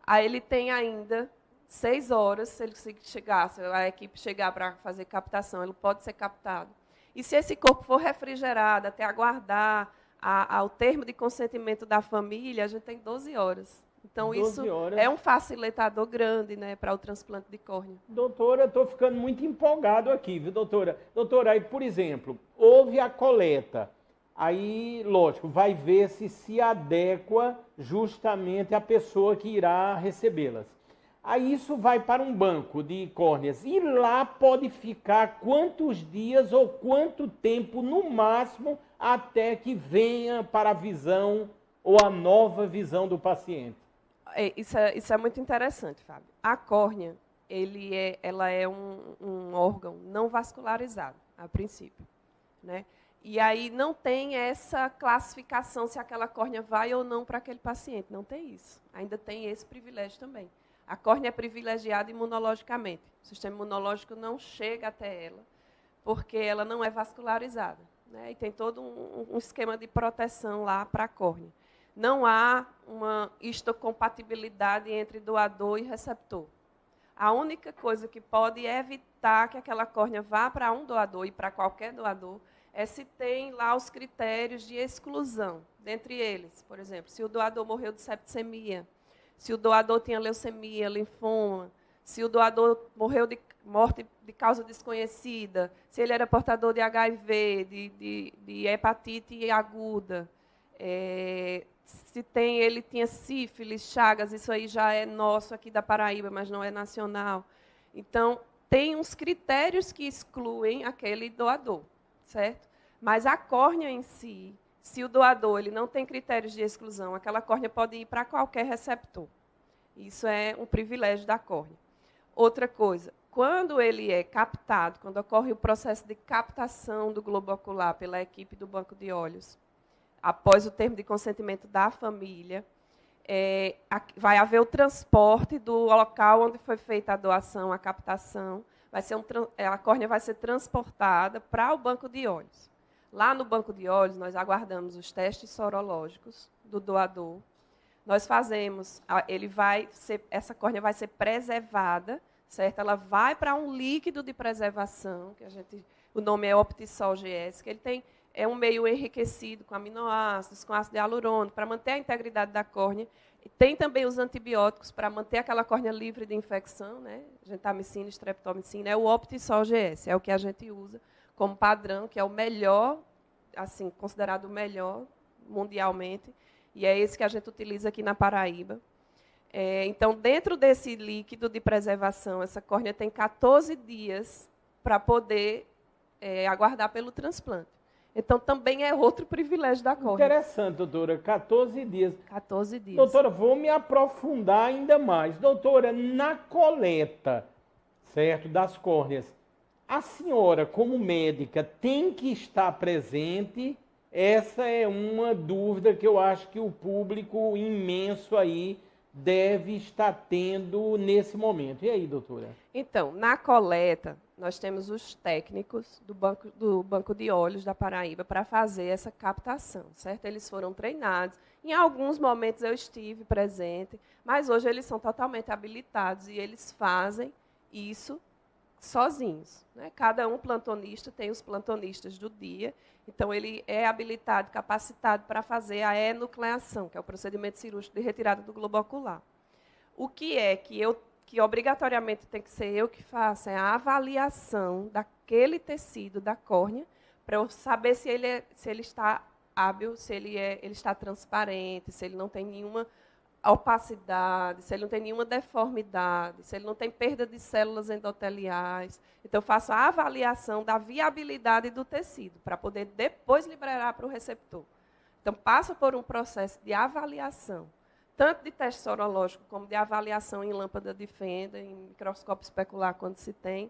Aí ele tem ainda 6 horas, se ele chegar, se a equipe chegar para fazer captação, ele pode ser captado. E se esse corpo for refrigerado até aguardar ao termo de consentimento da família, a gente tem 12 horas. Então, 12 isso horas. é um facilitador grande, né, para o transplante de córnea. Doutora, eu estou ficando muito empolgado aqui, viu, doutora? Doutora, aí, por exemplo, houve a coleta. Aí, lógico, vai ver se adequa justamente a pessoa que irá recebê-las. Aí isso vai para um banco de córneas. E lá pode ficar quantos dias ou quanto tempo, no máximo, até que venha para a visão ou a nova visão do paciente. Isso é muito interessante, Fábio. A córnea, ela é um órgão não vascularizado, a princípio, né? E aí não tem essa classificação se aquela córnea vai ou não para aquele paciente. Não tem isso. Ainda tem esse privilégio também. A córnea é privilegiada imunologicamente. O sistema imunológico não chega até ela, porque ela não é vascularizada, né? E tem todo um esquema de proteção lá para a córnea. Não há uma histocompatibilidade entre doador e receptor. A única coisa que pode evitar que aquela córnea vá para um doador e para qualquer doador é se tem lá os critérios de exclusão. Dentre eles, por exemplo, se o doador morreu de septicemia, se o doador tinha leucemia, linfoma, se o doador morreu de morte de causa desconhecida, se ele era portador de HIV, de hepatite aguda, se ele tinha sífilis, chagas, isso aí já é nosso aqui da Paraíba, mas não é nacional. Então, tem uns critérios que excluem aquele doador, certo? Mas a córnea em si, se o doador ele não tem critérios de exclusão, aquela córnea pode ir para qualquer receptor. Isso é um privilégio da córnea. Outra coisa, quando ele é captado, quando ocorre o processo de captação do globo ocular pela equipe do banco de olhos, após o termo de consentimento da família, vai haver o transporte do local onde foi feita a doação, a captação, a córnea vai ser transportada para o banco de olhos. Lá no banco de olhos, nós aguardamos os testes sorológicos do doador. Nós fazemos, essa córnea vai ser preservada, certo? Ela vai para um líquido de preservação, o nome é Optisol GS, que ele é um meio enriquecido com aminoácidos, com ácido hialurônico, para manter a integridade da córnea. E tem também os antibióticos para manter aquela córnea livre de infecção, né? Gentamicina, streptomicina, é o Optisol GS, é o que a gente usa como padrão, que é o melhor, assim, considerado o melhor mundialmente. e é esse que a gente utiliza aqui na Paraíba. Então, dentro desse líquido de preservação, essa córnea tem 14 dias para poder aguardar pelo transplante. Então, também é outro privilégio da córnea. Interessante, doutora, 14 dias. 14 dias. Doutora, vou me aprofundar ainda mais. Doutora, na coleta, certo, das córneas, a senhora, como médica, tem que estar presente? Essa é uma dúvida que eu acho que o público imenso aí deve estar tendo nesse momento. E aí, doutora? Então, na coleta, nós temos os técnicos do Banco de Olhos da Paraíba para fazer essa captação, certo? Eles foram treinados. Em alguns momentos eu estive presente, mas hoje eles são totalmente habilitados e eles fazem isso sozinhos, né? Cada plantonista tem os plantonistas do dia, então ele é habilitado, capacitado para fazer a enucleação, que é o procedimento cirúrgico de retirada do globo ocular. O que é que obrigatoriamente tem que ser eu que faço é a avaliação daquele tecido da córnea para eu saber se ele está hábil, se ele está transparente, se ele não tem nenhuma opacidade, se ele não tem nenhuma deformidade, se ele não tem perda de células endoteliais. Então, eu faço a avaliação da viabilidade do tecido, para poder depois liberar para o receptor. Então, passa por um processo de avaliação, tanto de teste sorológico, como de avaliação em lâmpada de fenda, em microscópio especular, quando se tem.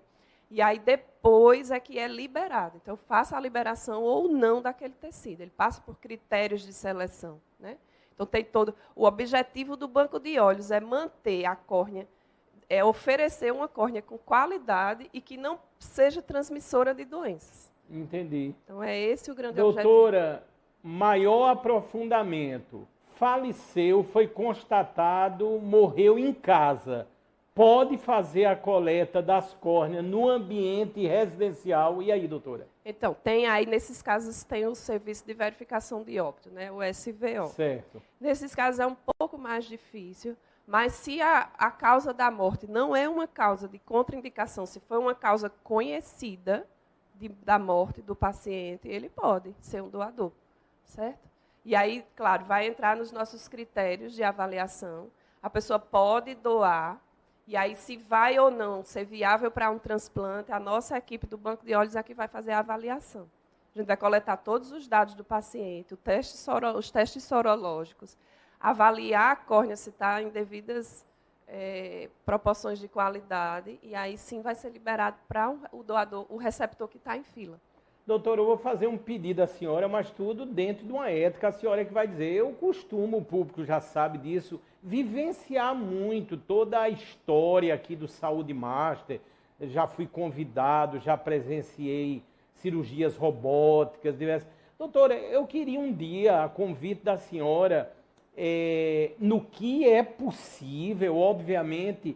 E aí, depois é que é liberado. Então, eu faço a liberação ou não daquele tecido. Ele passa por critérios de seleção, né? Então, tem todo. O objetivo do banco de olhos é manter a córnea, oferecer uma córnea com qualidade e que não seja transmissora de doenças. Entendi. Então, é esse o grande objetivo. Doutora, maior aprofundamento. Faleceu, foi constatado, morreu em casa. Pode fazer a coleta das córneas no ambiente residencial. E aí, doutora? Então, tem aí, nesses casos, tem o serviço de verificação de óbito, né, o SVO. Certo. Nesses casos é um pouco mais difícil, mas se a causa da morte não é uma causa de contraindicação, se for uma causa conhecida da morte do paciente, ele pode ser um doador, certo? E aí, claro, vai entrar nos nossos critérios de avaliação. A pessoa pode doar. E aí, se vai ou não ser viável para um transplante, a nossa equipe do Banco de Olhos é que vai fazer a avaliação. A gente vai coletar todos os dados do paciente, os testes sorológicos, avaliar a córnea se está em devidas proporções de qualidade, e aí sim vai ser liberado para o doador, o receptor que está em fila. Doutor, eu vou fazer um pedido à senhora, mas tudo dentro de uma ética. A senhora é que vai dizer. Eu costumo, o público já sabe disso, vivenciar muito toda a história aqui do Saúde Master. Já fui convidado, já presenciei cirurgias robóticas, diversas. Doutora, eu queria um dia, a convite da senhora, no que é possível, obviamente,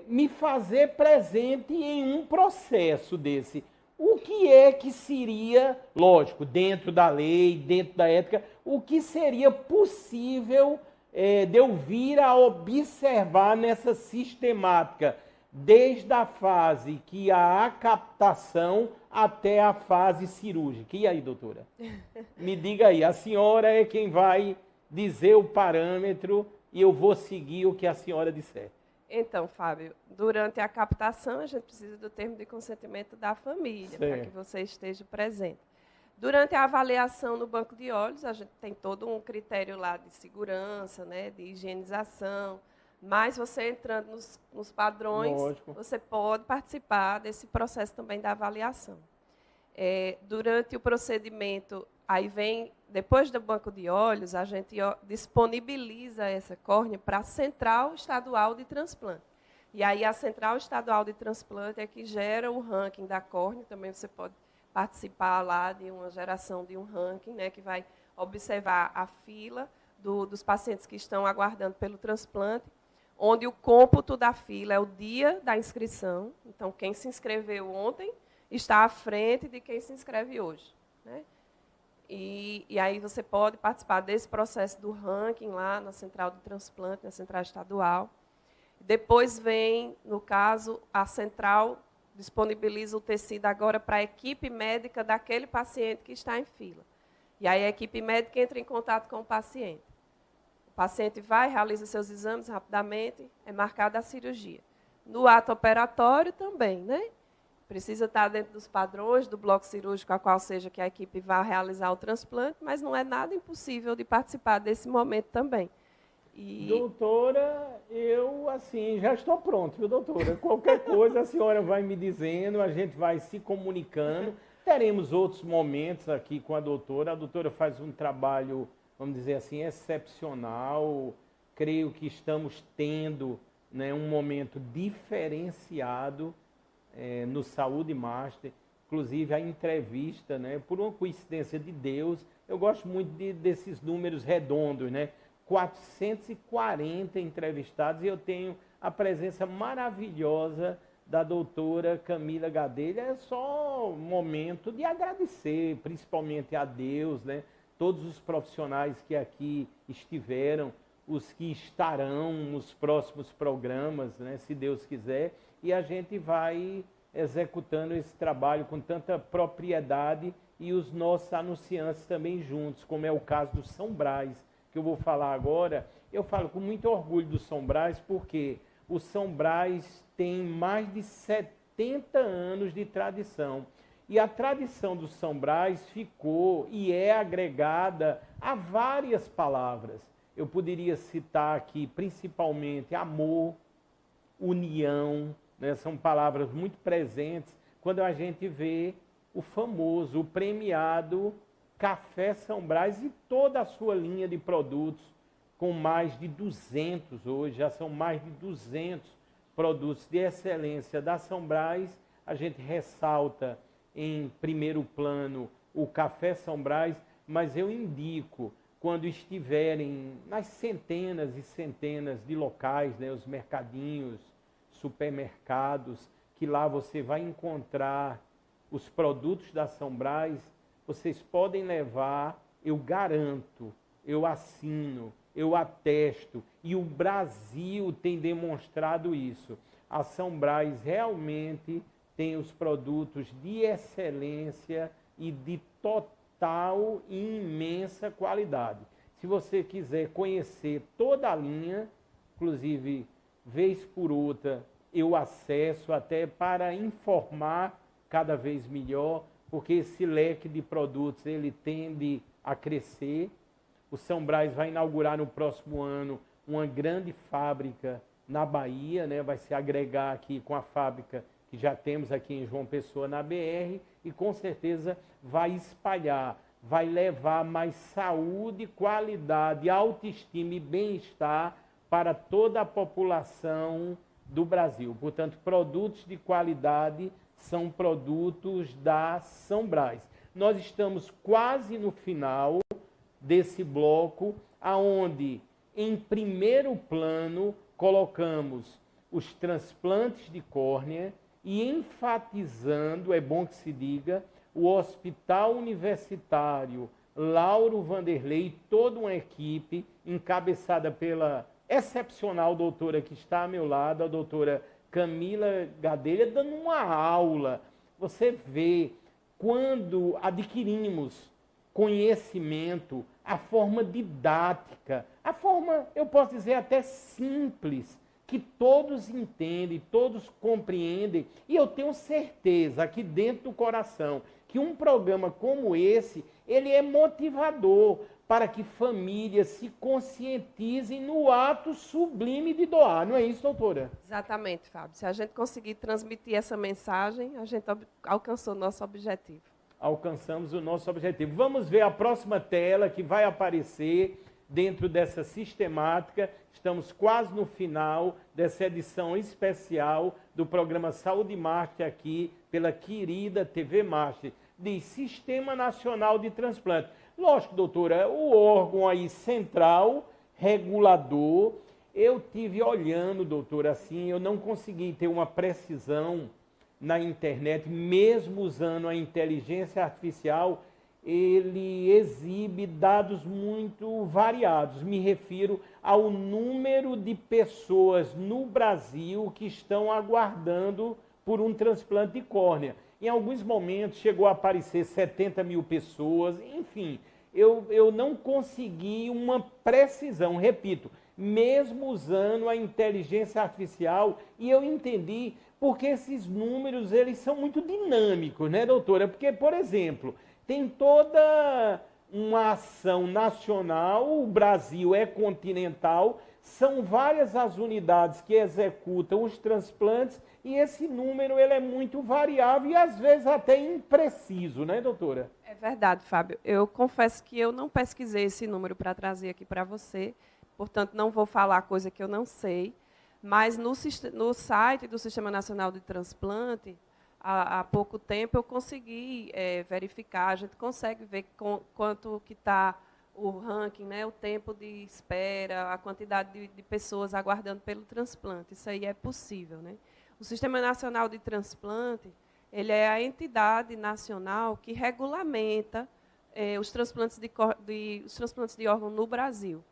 me fazer presente em um processo desse. O que é que seria, lógico, dentro da lei, dentro da ética, o que seria possível de eu vir a observar nessa sistemática, desde a fase que há a captação até a fase cirúrgica? E aí, doutora? Me diga aí, a senhora é quem vai dizer o parâmetro e eu vou seguir o que a senhora disser. Então, Fábio, durante a captação, a gente precisa do termo de consentimento da família, para que você esteja presente. Durante a avaliação no banco de olhos, a gente tem todo um critério lá de segurança, né, de higienização, mas você entrando nos padrões, lógico, você pode participar desse processo também da avaliação. Durante o procedimento, aí vem, depois do banco de olhos, a gente disponibiliza essa córnea para a Central Estadual de Transplante. E aí a Central Estadual de Transplante é que gera o ranking da córnea, também você pode participar lá de uma geração de um ranking, né, que vai observar a fila dos pacientes que estão aguardando pelo transplante, onde o cômputo da fila é o dia da inscrição. Então, quem se inscreveu ontem está à frente de quem se inscreve hoje, né? E aí você pode participar desse processo do ranking lá na Central de Transplante, na Central Estadual. Depois vem, no caso, a Central disponibiliza o tecido agora para a equipe médica daquele paciente que está em fila. E aí a equipe médica entra em contato com o paciente. O paciente vai, realiza seus exames rapidamente, é marcada a cirurgia. No ato operatório também, né? Precisa estar dentro dos padrões do bloco cirúrgico, a qual seja que a equipe vá realizar o transplante, mas não é nada impossível de participar desse momento também. Doutora, eu, assim, já estou pronto, viu, doutora? Qualquer coisa a senhora vai me dizendo, a gente vai se comunicando. Teremos outros momentos aqui com a doutora. A doutora faz um trabalho, vamos dizer assim, excepcional. Creio que estamos tendo, né, um momento diferenciado no Saúde Master. Inclusive a entrevista, né, por uma coincidência de Deus, eu gosto muito desses números redondos, né? 440 entrevistados e eu tenho a presença maravilhosa da doutora Camila Gadelha. É só um momento de agradecer, principalmente a Deus, né? Todos os profissionais que aqui estiveram, os que estarão nos próximos programas, né? Se Deus quiser, e a gente vai executando esse trabalho com tanta propriedade e os nossos anunciantes também juntos, como é o caso do São Brás, que eu vou falar agora. Eu falo com muito orgulho do São Brás, porque o São Brás tem mais de 70 anos de tradição. E a tradição do São Brás ficou e é agregada a várias palavras. Eu poderia citar aqui principalmente amor, união, né? São palavras muito presentes quando a gente vê o famoso, o premiado Café São Brás e toda a sua linha de produtos, com mais de 200 hoje, já são mais de 200 produtos de excelência da São Brás. A gente ressalta em primeiro plano o Café São Brás, mas eu indico, quando estiverem nas centenas e centenas de locais, né, os mercadinhos, supermercados, que lá você vai encontrar os produtos da São Brás, vocês podem levar, eu garanto, eu assino, eu atesto, e o Brasil tem demonstrado isso. A São Brás realmente tem os produtos de excelência e de total e imensa qualidade. Se você quiser conhecer toda a linha, inclusive, vez por outra, eu acesso até para informar cada vez melhor, porque esse leque de produtos ele tende a crescer. O São Brás vai inaugurar no próximo ano uma grande fábrica na Bahia, né? Vai se agregar aqui com a fábrica que já temos aqui em João Pessoa, na BR, e com certeza vai espalhar, vai levar mais saúde, qualidade, autoestima e bem-estar para toda a população do Brasil. Portanto, produtos de qualidade são produtos da São Brás. Nós estamos quase no final desse bloco, aonde em primeiro plano colocamos os transplantes de córnea e enfatizando, é bom que se diga, o Hospital Universitário Lauro Vanderlei e toda uma equipe encabeçada pela excepcional doutora que está ao meu lado, a doutora Camila Gadelha, dando uma aula. Você vê, quando adquirimos conhecimento, a forma didática, a forma, eu posso dizer, até simples, que todos entendem, todos compreendem, e eu tenho certeza, aqui dentro do coração, que um programa como esse, ele é motivador para que famílias se conscientizem no ato sublime de doar. Não é isso, doutora? Exatamente, Fábio. Se a gente conseguir transmitir essa mensagem, a gente alcançou o nosso objetivo. Alcançamos o nosso objetivo. Vamos ver a próxima tela que vai aparecer dentro dessa sistemática. Estamos quase no final dessa edição especial do programa Saúde Master aqui pela querida TV Master, de Sistema Nacional de Transplante. Lógico, doutora, o órgão aí central, regulador, eu tive olhando, doutora, assim, eu não consegui ter uma precisão na internet, mesmo usando a inteligência artificial, ele exibe dados muito variados. Me refiro ao número de pessoas no Brasil que estão aguardando por um transplante de córnea. Em alguns momentos chegou a aparecer 70 mil pessoas, enfim. eu não consegui uma precisão, repito, mesmo usando a inteligência artificial, e eu entendi porque esses números, eles são muito dinâmicos, né, doutora? Porque, por exemplo, tem toda uma ação nacional, o Brasil é continental, são várias as unidades que executam os transplantes, e esse número ele é muito variável e às vezes até impreciso, né, doutora? É verdade, Fábio. Eu confesso que eu não pesquisei esse número para trazer aqui para você, portanto, não vou falar coisa que eu não sei, mas no site do Sistema Nacional de Transplante, há pouco tempo eu consegui verificar, a gente consegue ver quanto que está o ranking, né, o tempo de espera, a quantidade de pessoas aguardando pelo transplante. Isso aí é possível, né? O Sistema Nacional de Transplante, ele é a entidade nacional que regulamenta os transplantes de órgão no Brasil,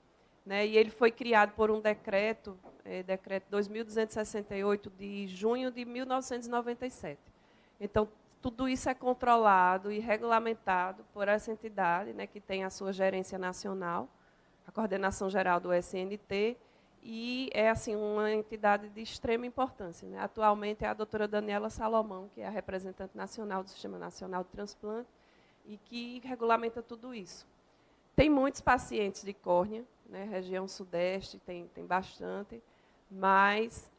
né? E ele foi criado por um decreto, decreto 2268 de junho de 1997. Então, tudo isso é controlado e regulamentado por essa entidade, né, que tem a sua gerência nacional, a coordenação geral do SNT, e é assim uma entidade de extrema importância, né? Atualmente é a doutora Daniela Salomão, que é a representante nacional do Sistema Nacional de Transplante, e que regulamenta tudo isso. Tem muitos pacientes de córnea, né, região sudeste, tem bastante, mas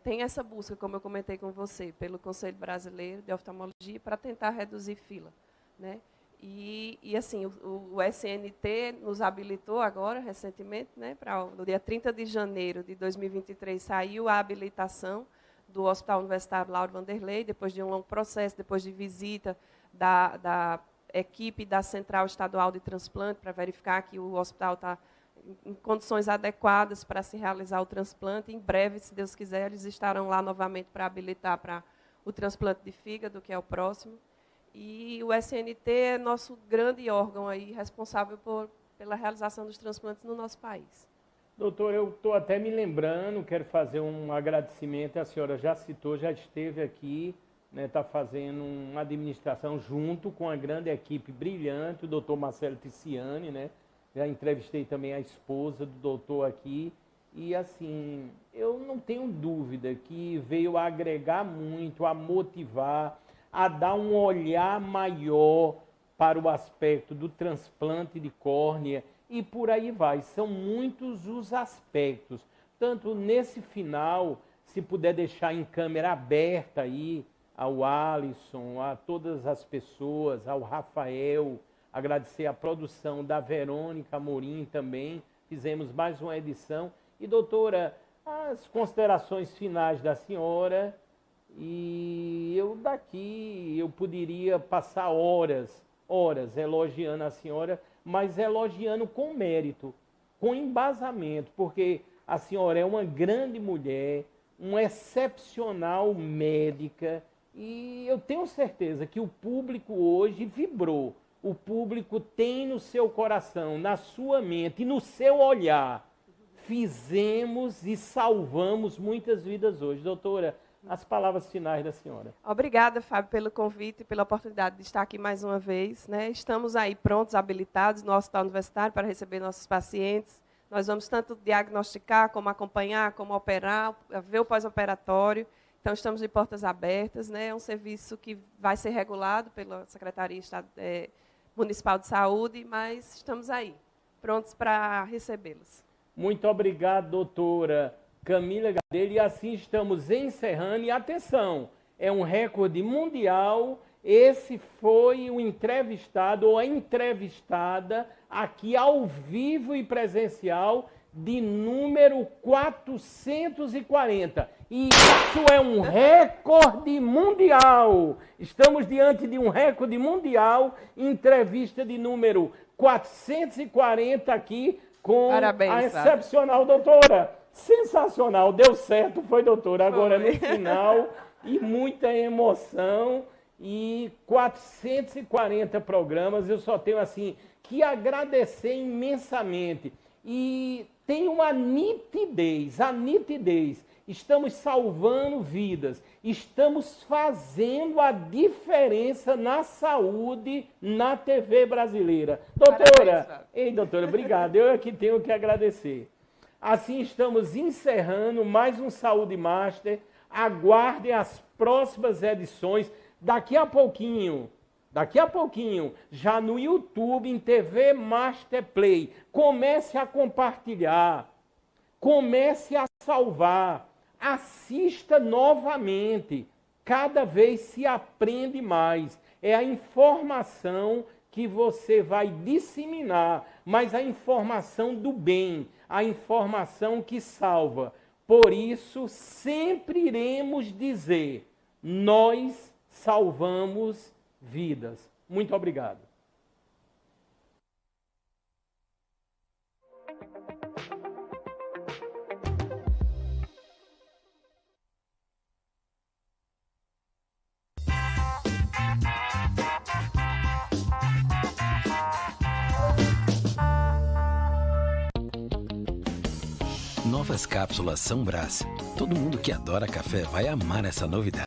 tem essa busca, como eu comentei com você, pelo Conselho Brasileiro de Oftalmologia para tentar reduzir fila, né? E assim, o SNT nos habilitou agora, recentemente, né, no dia 30 de janeiro de 2023, saiu a habilitação do Hospital Universitário Lauro Vanderlei, depois de um longo processo, depois de visita da equipe da Central Estadual de Transplante, para verificar que o hospital está em condições adequadas para se realizar o transplante. Em breve, se Deus quiser, eles estarão lá novamente para habilitar para o transplante de fígado, que é o próximo. E o SNT é nosso grande órgão aí, responsável pela realização dos transplantes no nosso país. Doutor, eu estou até me lembrando, quero fazer um agradecimento, a senhora já citou, já esteve aqui, está, né, fazendo uma administração junto com a grande equipe brilhante, o doutor Marcelo Ticiani, né? Já entrevistei também a esposa do doutor aqui, e assim, eu não tenho dúvida que veio a agregar muito, a motivar, a dar um olhar maior para o aspecto do transplante de córnea, e por aí vai. São muitos os aspectos. Tanto nesse final, se puder deixar em câmera aberta aí, ao Alisson, a todas as pessoas, ao Rafael, agradecer a produção da Verônica Amorim também, fizemos mais uma edição. E, doutora, as considerações finais da senhora, e eu poderia passar horas elogiando a senhora, mas elogiando com mérito, com embasamento, porque a senhora é uma grande mulher, uma excepcional médica, e eu tenho certeza que o público hoje vibrou. O público tem no seu coração, na sua mente e no seu olhar. Fizemos e salvamos muitas vidas hoje. Doutora, as palavras finais da senhora. Obrigada, Fábio, pelo convite e pela oportunidade de estar aqui mais uma vez, né? Estamos aí prontos, habilitados no Hospital Universitário para receber nossos pacientes. Nós vamos tanto diagnosticar, como acompanhar, como operar, ver o pós-operatório. Então, estamos de portas abertas, né? É um serviço que vai ser regulado pela Secretaria Municipal de Saúde, mas estamos aí, prontos para recebê-los. Muito obrigado, doutora Camila Gadelha. E assim estamos encerrando. E atenção, é um recorde mundial. Esse foi o entrevistado ou a entrevistada aqui ao vivo e presencial de número 440. E isso é um recorde mundial. Estamos diante de um recorde mundial. Entrevista de número 440 aqui com a excepcional doutora. Sensacional, deu certo, foi, doutora. Agora no final, e muita emoção, e 440 programas, eu só tenho assim que agradecer imensamente. E tem uma nitidez, a nitidez. estamos salvando vidas, estamos fazendo a diferença na saúde na TV brasileira. Doutora, Parabéns, ei, doutora, obrigado, eu aqui tenho que agradecer. Assim estamos encerrando mais um Saúde Master. Aguardem as próximas edições. Daqui a pouquinho, já no YouTube, em TV Master Play. Comece a compartilhar, comece a salvar, assista novamente. Cada vez se aprende mais. É a informação que você vai disseminar, mas a informação do bem, a informação que salva. Por isso, sempre iremos dizer, nós salvamos vidas. Muito obrigado. Novas cápsulas São Brás. Todo mundo que adora café vai amar essa novidade.